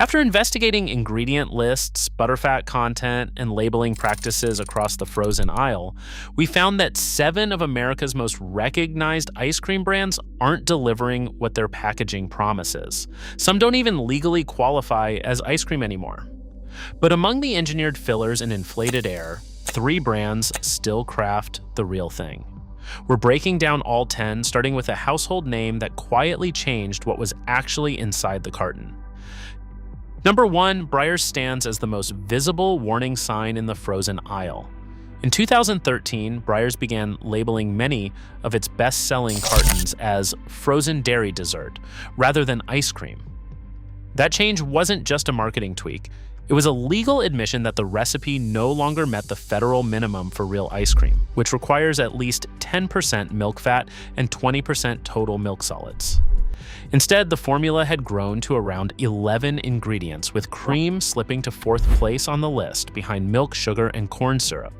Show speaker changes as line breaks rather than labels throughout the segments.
After investigating ingredient lists, butterfat content, and labeling practices across the frozen aisle, we found that 7 of America's most recognized ice cream brands aren't delivering what their packaging promises. Some don't even legally qualify as ice cream anymore. But among the engineered fillers and inflated air, 3 brands still craft the real thing. We're breaking down all 10, starting with a household name that quietly changed what was actually inside the carton. Number 1, Breyers stands as the most visible warning sign in the frozen aisle. In 2013, Breyers began labeling many of its best-selling cartons as frozen dairy dessert, rather than ice cream. That change wasn't just a marketing tweak. It was a legal admission that the recipe no longer met the federal minimum for real ice cream, which requires at least 10% milk fat and 20% total milk solids. Instead, the formula had grown to around 11 ingredients, with cream slipping to 4th place on the list behind milk, sugar, and corn syrup.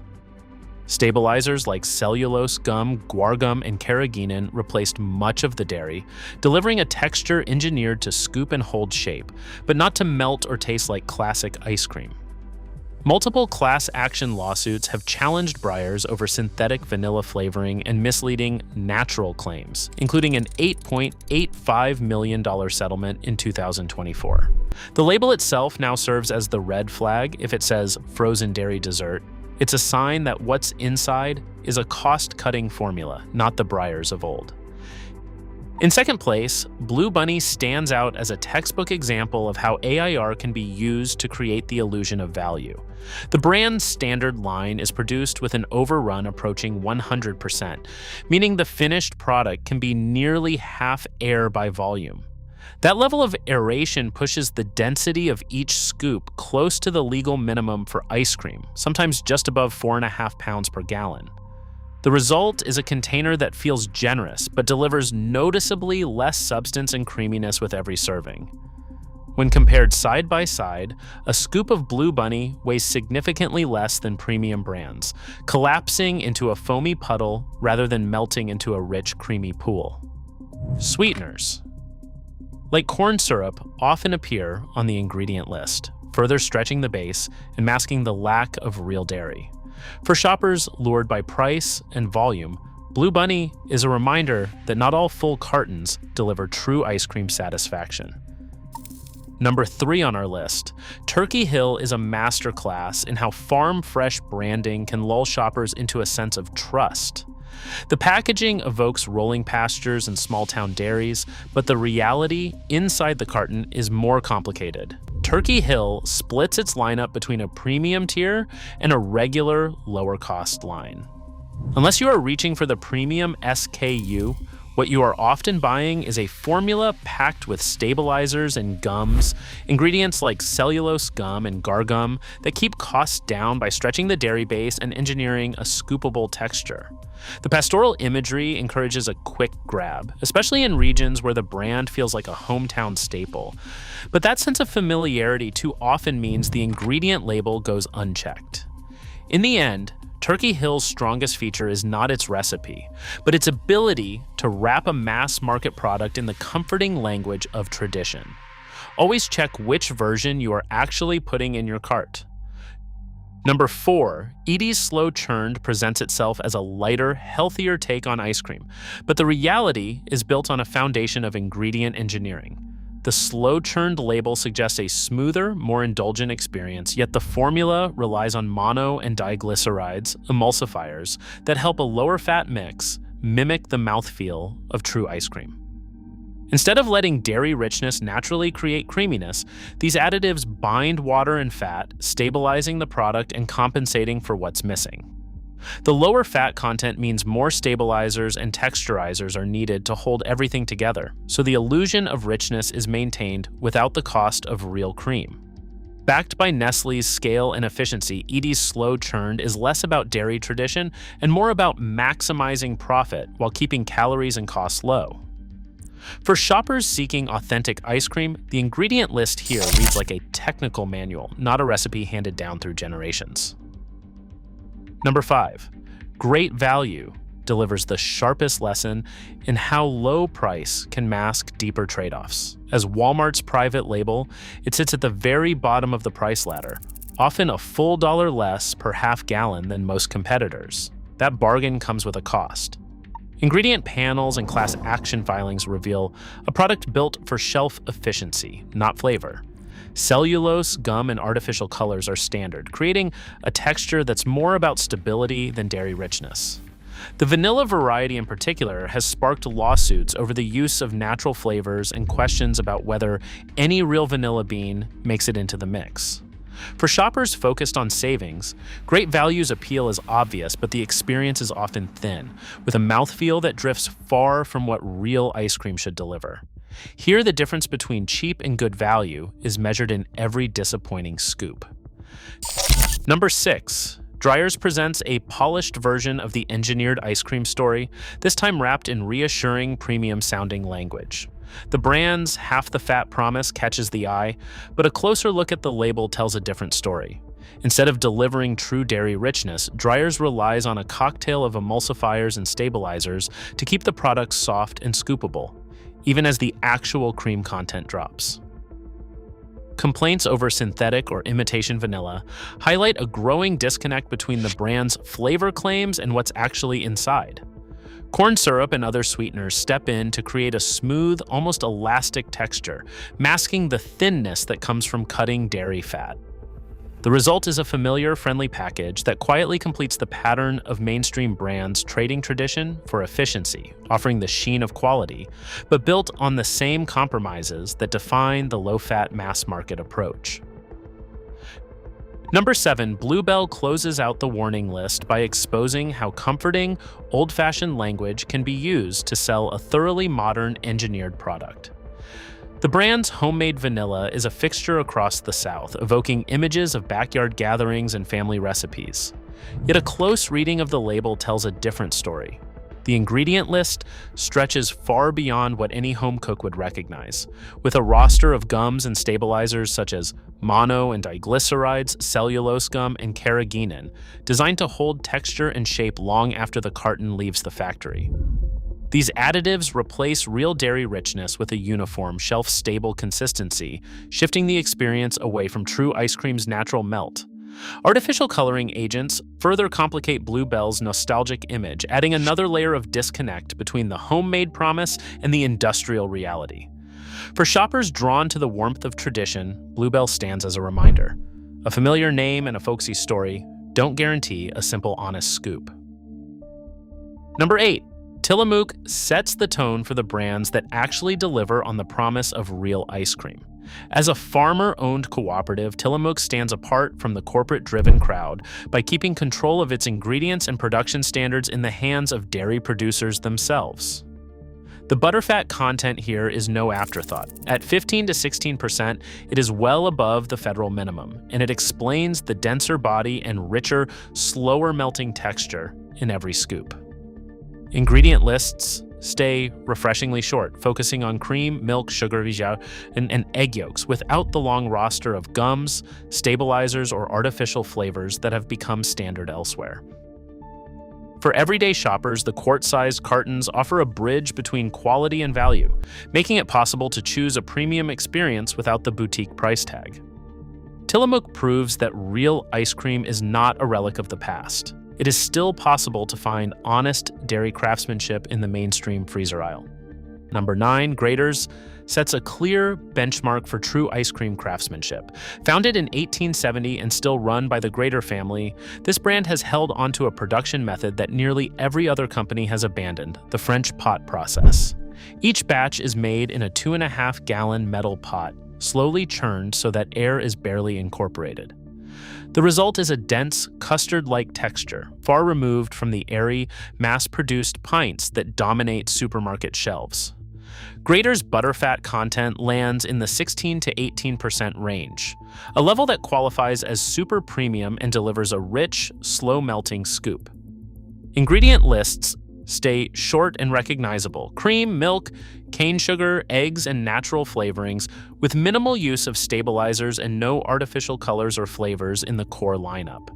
Stabilizers like cellulose gum, guar gum, and carrageenan replaced much of the dairy, delivering a texture engineered to scoop and hold shape, but not to melt or taste like classic ice cream. Multiple class action lawsuits have challenged Breyers over synthetic vanilla flavoring and misleading natural claims, including an $8.85 million settlement in 2024. The label itself now serves as the red flag if it says frozen dairy dessert. It's a sign that what's inside is a cost-cutting formula, not the Breyers of old. In second place, Blue Bunny stands out as a textbook example of how AIR can be used to create the illusion of value. The brand's standard line is produced with an overrun approaching 100%, meaning the finished product can be nearly half air by volume. That level of aeration pushes the density of each scoop close to the legal minimum for ice cream, sometimes just above 4.5 pounds per gallon. The result is a container that feels generous, but delivers noticeably less substance and creaminess with every serving. When compared side by side, a scoop of Blue Bunny weighs significantly less than premium brands, collapsing into a foamy puddle rather than melting into a rich, creamy pool. Sweeteners, like corn syrup, often appear on the ingredient list, further stretching the base and masking the lack of real dairy. For shoppers lured by price and volume, Blue Bunny is a reminder that not all full cartons deliver true ice cream satisfaction. Number 3 on our list, Turkey Hill is a masterclass in how farm-fresh branding can lull shoppers into a sense of trust. The packaging evokes rolling pastures and small-town dairies, but the reality inside the carton is more complicated. Turkey Hill splits its lineup between a premium tier and a regular, lower-cost line. Unless you are reaching for the premium SKU, what you are often buying is a formula packed with stabilizers and gums, ingredients like cellulose gum and guar gum that keep costs down by stretching the dairy base and engineering a scoopable texture. The pastoral imagery encourages a quick grab, especially in regions where the brand feels like a hometown staple. But that sense of familiarity too often means the ingredient label goes unchecked. In the end, Turkey Hill's strongest feature is not its recipe, but its ability to wrap a mass-market product in the comforting language of tradition. Always check which version you are actually putting in your cart. Number 4, Edie's Slow Churned presents itself as a lighter, healthier take on ice cream, but the reality is built on a foundation of ingredient engineering. The slow-churned label suggests a smoother, more indulgent experience, yet the formula relies on mono and diglycerides, emulsifiers, that help a lower-fat mix mimic the mouthfeel of true ice cream. Instead of letting dairy richness naturally create creaminess, these additives bind water and fat, stabilizing the product and compensating for what's missing. The lower fat content means more stabilizers and texturizers are needed to hold everything together, so the illusion of richness is maintained without the cost of real cream. Backed by Nestle's scale and efficiency, Edie's Slow Churned is less about dairy tradition and more about maximizing profit while keeping calories and costs low. For shoppers seeking authentic ice cream, the ingredient list here reads like a technical manual, not a recipe handed down through generations. Number 5, great value delivers the sharpest lesson in how low price can mask deeper trade-offs. As Walmart's private label, it sits at the very bottom of the price ladder, often a full dollar less per half gallon than most competitors. That bargain comes with a cost. Ingredient panels and class action filings reveal a product built for shelf efficiency, not flavor. Cellulose, gum, and artificial colors are standard, creating a texture that's more about stability than dairy richness. The vanilla variety in particular has sparked lawsuits over the use of natural flavors and questions about whether any real vanilla bean makes it into the mix. For shoppers focused on savings, Great Value's appeal is obvious, but the experience is often thin, with a mouthfeel that drifts far from what real ice cream should deliver. Here, the difference between cheap and good value is measured in every disappointing scoop. Number 6. Breyers presents a polished version of the engineered ice cream story, this time wrapped in reassuring, premium-sounding language. The brand's half the fat promise catches the eye, but a closer look at the label tells a different story. Instead of delivering true dairy richness, Breyers relies on a cocktail of emulsifiers and stabilizers to keep the product soft and scoopable, even as the actual cream content drops. Complaints over synthetic or imitation vanilla highlight a growing disconnect between the brand's flavor claims and what's actually inside. Corn syrup and other sweeteners step in to create a smooth, almost elastic texture, masking the thinness that comes from cutting dairy fat. The result is a familiar, friendly package that quietly completes the pattern of mainstream brands' trading tradition for efficiency, offering the sheen of quality, but built on the same compromises that define the low-fat mass-market approach. Number 7, Bluebell closes out the warning list by exposing how comforting, old-fashioned language can be used to sell a thoroughly modern, engineered product. The brand's homemade vanilla is a fixture across the South, evoking images of backyard gatherings and family recipes. Yet a close reading of the label tells a different story. The ingredient list stretches far beyond what any home cook would recognize, with a roster of gums and stabilizers such as mono and diglycerides, cellulose gum, and carrageenan, designed to hold texture and shape long after the carton leaves the factory. These additives replace real dairy richness with a uniform, shelf-stable consistency, shifting the experience away from true ice cream's natural melt. Artificial coloring agents further complicate Bluebell's nostalgic image, adding another layer of disconnect between the homemade promise and the industrial reality. For shoppers drawn to the warmth of tradition, Bluebell stands as a reminder. A familiar name and a folksy story don't guarantee a simple, honest scoop. Number 8. Tillamook sets the tone for the brands that actually deliver on the promise of real ice cream. As a farmer-owned cooperative, Tillamook stands apart from the corporate-driven crowd by keeping control of its ingredients and production standards in the hands of dairy producers themselves. The butterfat content here is no afterthought. At 15 to 16%, it is well above the federal minimum, and it explains the denser body and richer, slower melting texture in every scoop. Ingredient lists stay refreshingly short, focusing on cream, milk, sugar, and egg yolks, without the long roster of gums, stabilizers, or artificial flavors that have become standard elsewhere. For everyday shoppers, the quart-sized cartons offer a bridge between quality and value, making it possible to choose a premium experience without the boutique price tag. Tillamook proves that real ice cream is not a relic of the past. It is still possible to find honest dairy craftsmanship in the mainstream freezer aisle. Number 9, Breyers sets a clear benchmark for true ice cream craftsmanship. Founded in 1870 and still run by the Breyers family, this brand has held onto a production method that nearly every other company has abandoned, the French pot process. Each batch is made in a 2.5-gallon metal pot, slowly churned so that air is barely incorporated. The result is a dense, custard-like texture, far removed from the airy, mass-produced pints that dominate supermarket shelves. Breyers' butterfat content lands in the 16 to 18% range, a level that qualifies as super premium and delivers a rich, slow-melting scoop. Ingredient lists stay short and recognizable: cream, milk, cane sugar, eggs, and natural flavorings, with minimal use of stabilizers and no artificial colors or flavors in the core lineup.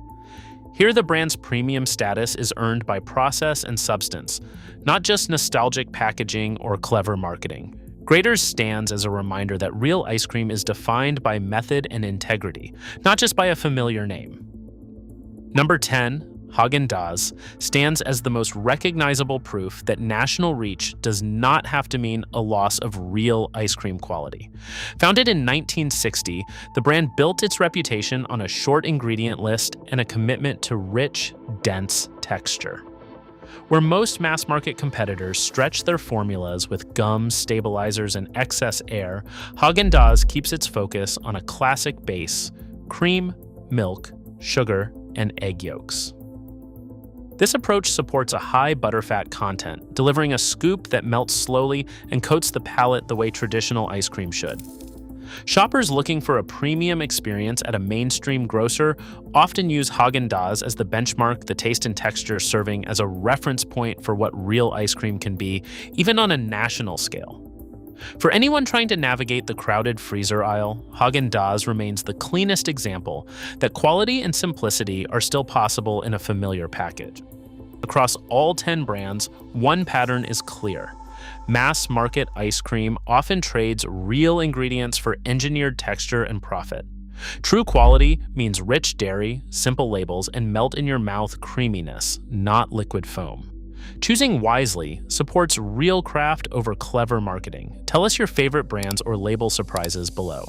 Here, the brand's premium status is earned by process and substance, not just nostalgic packaging or clever marketing. Breyers stands as a reminder that real ice cream is defined by method and integrity, not just by a familiar name. Number 10, Häagen-Dazs, stands as the most recognizable proof that national reach does not have to mean a loss of real ice cream quality. Founded in 1960, the brand built its reputation on a short ingredient list and a commitment to rich, dense texture. Where most mass-market competitors stretch their formulas with gums, stabilizers, and excess air, Häagen-Dazs keeps its focus on a classic base: cream, milk, sugar, and egg yolks. This approach supports a high butterfat content, delivering a scoop that melts slowly and coats the palate the way traditional ice cream should. Shoppers looking for a premium experience at a mainstream grocer often use Häagen-Dazs as the benchmark, the taste and texture serving as a reference point for what real ice cream can be, even on a national scale. For anyone trying to navigate the crowded freezer aisle, Häagen-Dazs remains the cleanest example that quality and simplicity are still possible in a familiar package. Across all 10 brands, one pattern is clear. Mass-market ice cream often trades real ingredients for engineered texture and profit. True quality means rich dairy, simple labels, and melt-in-your-mouth creaminess, not liquid foam. Choosing wisely supports real craft over clever marketing. Tell us your favorite brands or label surprises below.